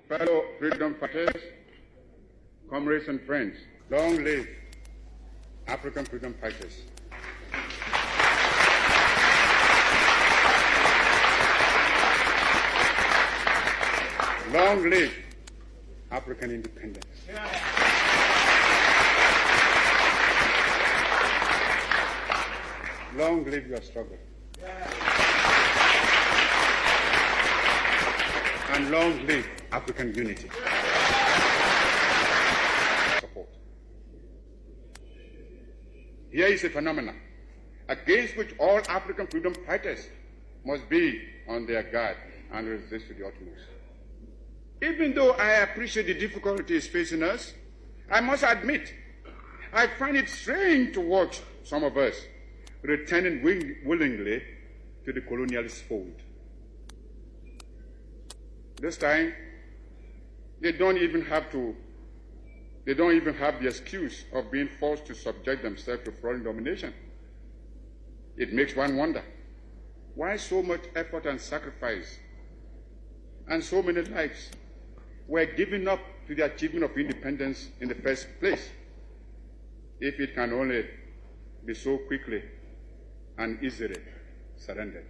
Fellow freedom fighters, comrades and friends, long live African freedom fighters. Long live African independence. Long live your struggle. And long live African unity. Support. Here is a phenomenon against which all African freedom fighters must be on their guard and resist to the utmost. Even though I appreciate the difficulties facing us, I must admit, I find it strange to watch some of us returning willingly to the colonialist fold. This time, they don't even have the excuse of being forced to subject themselves to foreign domination. It makes one wonder, why so much effort and sacrifice and so many lives were given up to the achievement of independence in the first place, if it can only be so quickly and easily surrendered.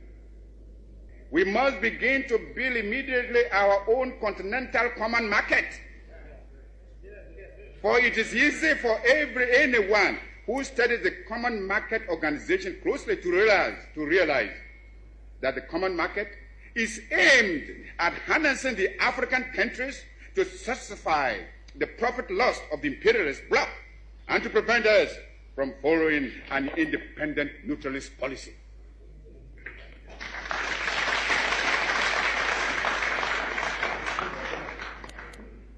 We must begin to build immediately our own continental common market. For it is easy for anyone who studies the common market organization closely to realize that the common market is aimed at harnessing the African countries to satisfy the profit lust of the imperialist bloc and to prevent us from following an independent neutralist policy.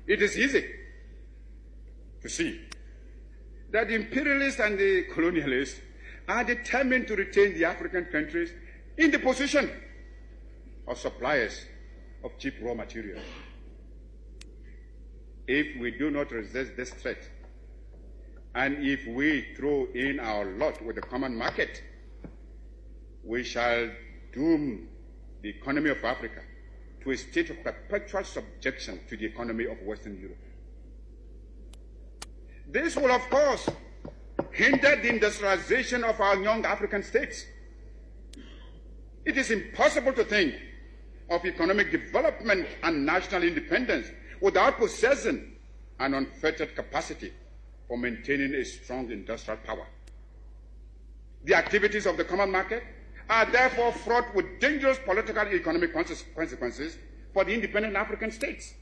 It is easy to see that the imperialists and the colonialists are determined to retain the African countries in the position of suppliers of cheap raw materials. If we do not resist this threat, and if we throw in our lot with the common market, we shall doom the economy of Africa to a state of perpetual subjection to the economy of Western Europe. This will, of course, hinder the industrialization of our young African states. It is impossible to think of economic development and national independence without possessing an unfettered capacity for maintaining a strong industrial power. The activities of the common market are therefore fraught with dangerous political and economic consequences for the independent African states.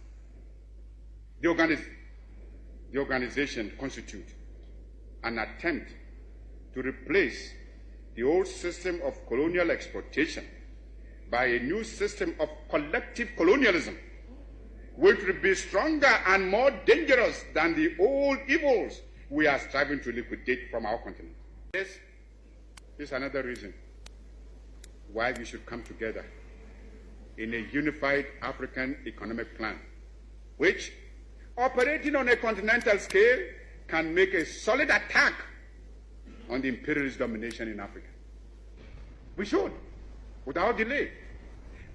The organization constitutes an attempt to replace the old system of colonial exploitation by a new system of collective colonialism, which will be stronger and more dangerous than the old evils we are striving to liquidate from our continent. This is another reason why we should come together in a unified African economic plan, which, operating on a continental scale, can make a solid attack on the imperialist domination in Africa. We should, without delay,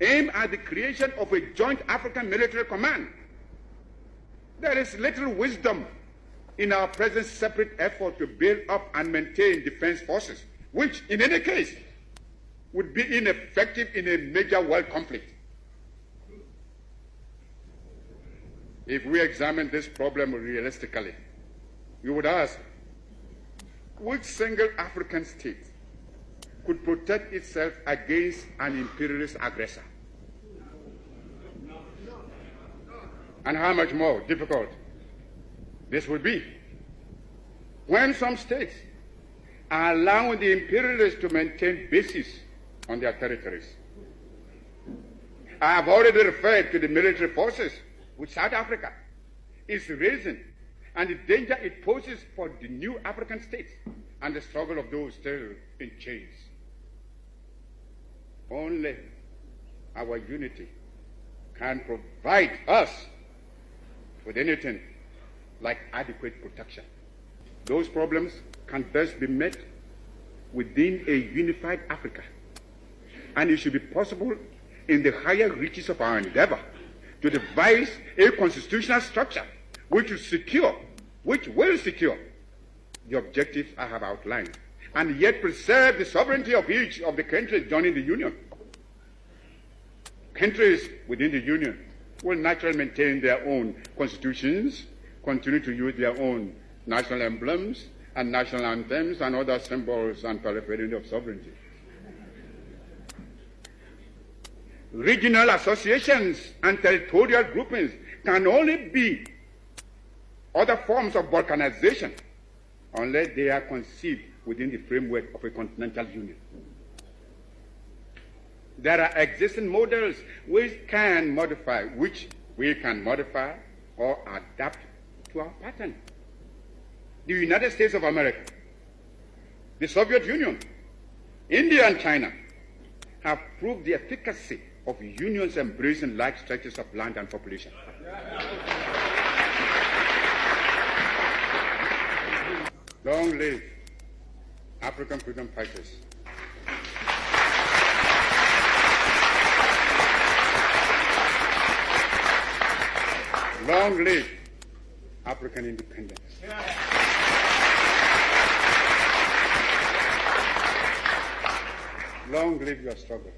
aim at the creation of a joint African military command. There is little wisdom in our present separate effort to build up and maintain defense forces, which, in any case, would be ineffective in a major world conflict. If we examine this problem realistically, we would ask, which single African state could protect itself against an imperialist aggressor? And how much more difficult this would be when some states are allowing the imperialists to maintain bases on their territories. I have already referred to the military forces which South Africa is raising and the danger it poses for the new African states and the struggle of those still in chains. Only our unity can provide us with anything like adequate protection. Those problems can best be met within a unified Africa, and it should be possible in the higher reaches of our endeavor to devise a constitutional structure which will secure the objectives I have outlined, and yet preserve the sovereignty of each of the countries joining the Union. Countries within the Union will naturally maintain their own constitutions, continue to use their own national emblems and national anthems and other symbols and paraphernalia of sovereignty. Regional associations and territorial groupings can only be other forms of balkanization unless they are conceived within the framework of a continental union. There are existing models which we can modify or adapt to our pattern. The United States of America, the Soviet Union, India and China have proved the efficacy of unions embracing large stretches of land and population. Long live African freedom fighters. Long live African independence. Long live your struggle.